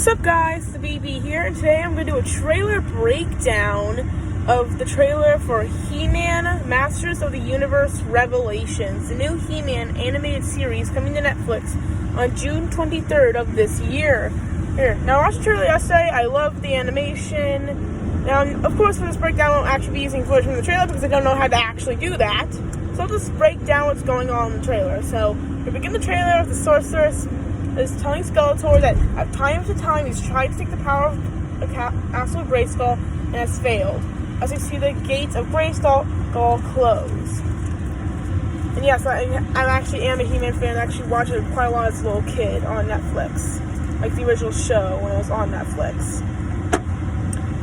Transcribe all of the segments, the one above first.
What's up guys, it's the BB here, and today I'm going to do a trailer breakdown of the trailer for He-Man Masters of the Universe Revelations, the new He-Man animated series coming to Netflix on June 23rd of this year. Now I watched the trailer yesterday, I loved the animation. Now, of course, for this breakdown I won't actually be using footage from the trailer because I don't know how to actually do that. So I'll just break down what's going on in the trailer. So, we begin the trailer with the Sorceress is telling Skeletor that at time after time he's tried to take the power of the Castle Grayskull and has failed, as we see the gates of Grayskull close. And yes, I actually am a He-Man fan. I actually watched it quite a lot as a little kid on Netflix, like the original show when it was on Netflix.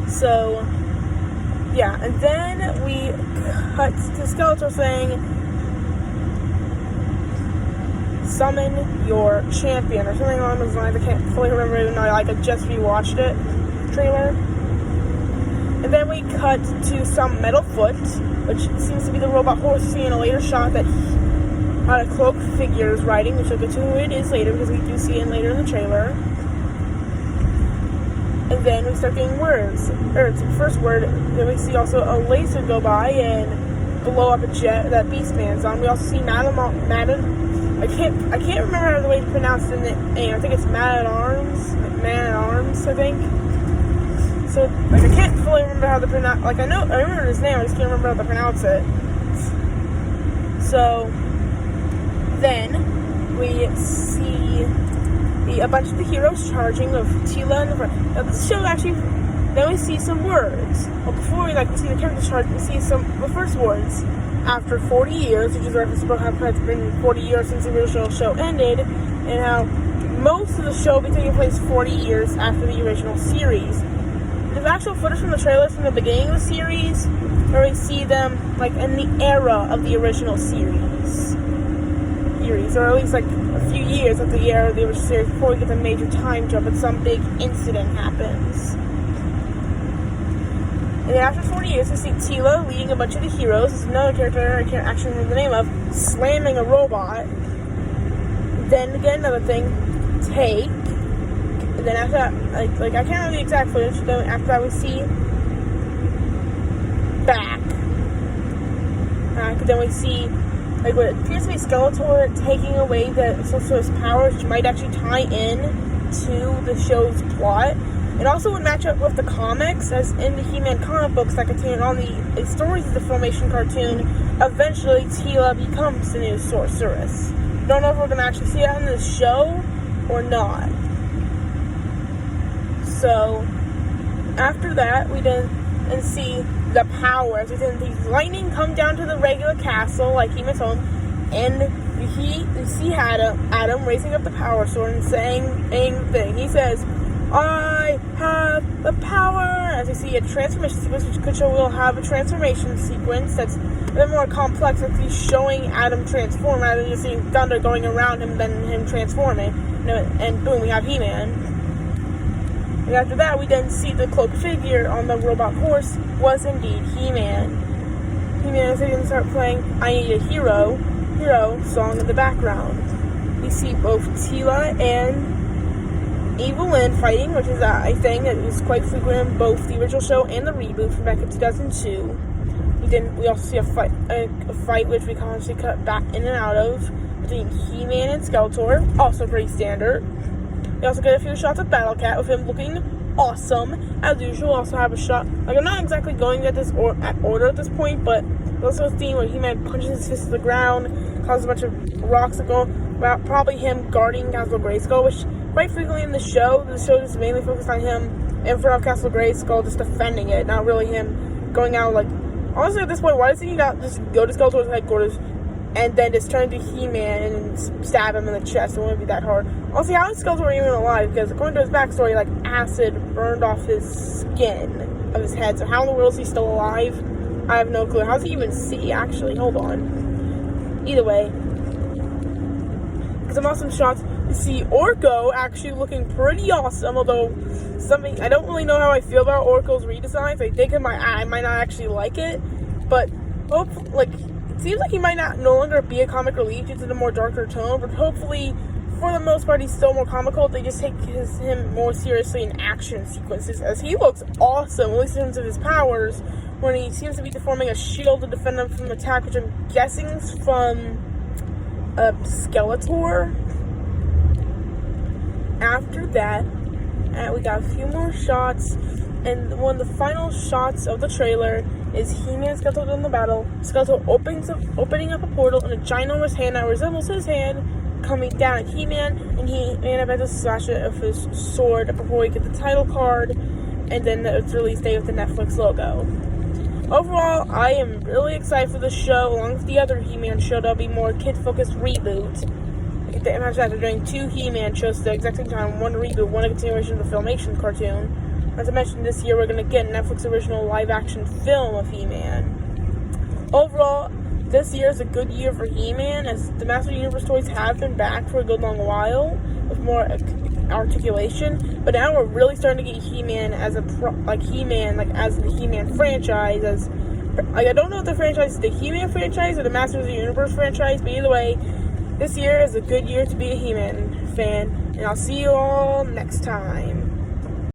So, yeah, and then we cut to Skeletor saying, "Summon your champion," or something along those lines. I can't fully remember even though I just rewatched it, trailer. And then we cut to some metal foot, which seems to be the robot horse we see in a later shot that had a cloaked figure is riding, which we'll get to who it is later because we do see it later in the trailer. And then we start getting words. It's the first word. Then we see also a laser go by and blow up a jet that Beastman's on. We also see Madam. I can't remember the way to pronounce the name. I think it's Man-at-Arms, I think. So, I can't fully remember how to pronounce. I remember his name. I just can't remember how to pronounce it. So, then we see a bunch of the heroes charging of Teela and the front. Now, this show actually. Then we see some words. Well, before we see the characters charge, we see the first words. After 40 years, which is a reference about how it's been 40 years since the original show ended, and how most of the show will be taking place 40 years after the original series. There's actual footage from the trailers from the beginning of the series, where we see them in the era of the original series, or at least a few years of the era of the original series before we get the major time jump and some big incident happens. And then after 40 years, we see Teela leading a bunch of the heroes. There's another character I can't actually remember the name of, slamming a robot. Then again, another thing, take. And then after that, I can't remember the exact footage. Then after that, we see back. Then we see what appears to be Skeletor taking away the Sorcerer's powers, which might actually tie in to the show's plot. It also would match up with the comics, as in the He-Man comic books that continue on the stories of the Filmation cartoon. Eventually, Teela becomes the new Sorceress. Don't know if we're going to actually see that in the show or not. So, after that, we then see the powers. We then see lightning come down to the regular castle, like He-Man's home, and we see Adam raising up the power sword and saying the thing. He says, "I have the power," as we see a transformation sequence, which could show we'll have a transformation sequence that's a bit more complex, like he's showing Adam transform rather than just seeing thunder going around him than him transforming. And boom, we have He-Man. And after that, we then see the cloaked figure on the robot horse was indeed He-Man. He-Man is going to start playing "I Need a Hero" song in the background. We see both Teela and Evil-Lyn fighting, which is a thing that was quite frequent in both the original show and the reboot from back in 2002. We also see a fight which we constantly cut back in and out of between He-Man and Skeletor, also pretty standard. We also get a few shots of Battle Cat with him looking awesome as usual. Also have a shot, I'm not exactly going at this order at this point, but there's also a scene where He-Man punches his fist to the ground, causes a bunch of rocks to go, probably him guarding Castle Grayskull, which quite frequently in the show is mainly focused on him in front of Castle Grayskull, just defending it, not really him going out, honestly at this point, why doesn't he not just go to Skeletor's headquarters and then just turn to He-Man and stab him in the chest? It wouldn't be that hard. Also, how is Skeletor even alive? Because according to his backstory, acid burned off his skin of his head, so how in the world is he still alive? I have no clue. How does he even see, actually? Hold on. Either way, some awesome shots. You see Orko actually looking pretty awesome, although I don't really know how I feel about Orko's redesigns. I think I might not actually like it, but it seems like he might no longer be a comic relief due to the more darker tone, but hopefully for the most part, he's still more comical. They just take him more seriously in action sequences, as he looks awesome, at least in terms of his powers, when he seems to be forming a shield to defend him from attack, which I'm guessing is from Skeletor. After that, we got a few more shots, and one of the final shots of the trailer is He-Man and Skeletor in the battle. Skeletor opening up a portal, and a ginormous hand that resembles his hand coming down at He-Man, and He-Man about to slash it with his sword before he gets the title card, and then its release date with the Netflix logo. Overall, I am really excited for the show. Along with the other He-Man show, there'll be more kid-focused reboot. Imagine that they're doing 2 He-Man shows at the exact same time, one reboot, one a continuation of the Filmation cartoon. As I mentioned, this year we're going to get a Netflix original live-action film of He-Man. Overall, this year is a good year for He-Man, as the Master Universe toys have been back for a good long while with more articulation. But now we're really starting to get He-Man as as the He-Man franchise. I don't know if the franchise is the He-Man franchise or the Masters of the Universe franchise, but either way, this year is a good year to be a He-Man fan, and I'll see you all next time.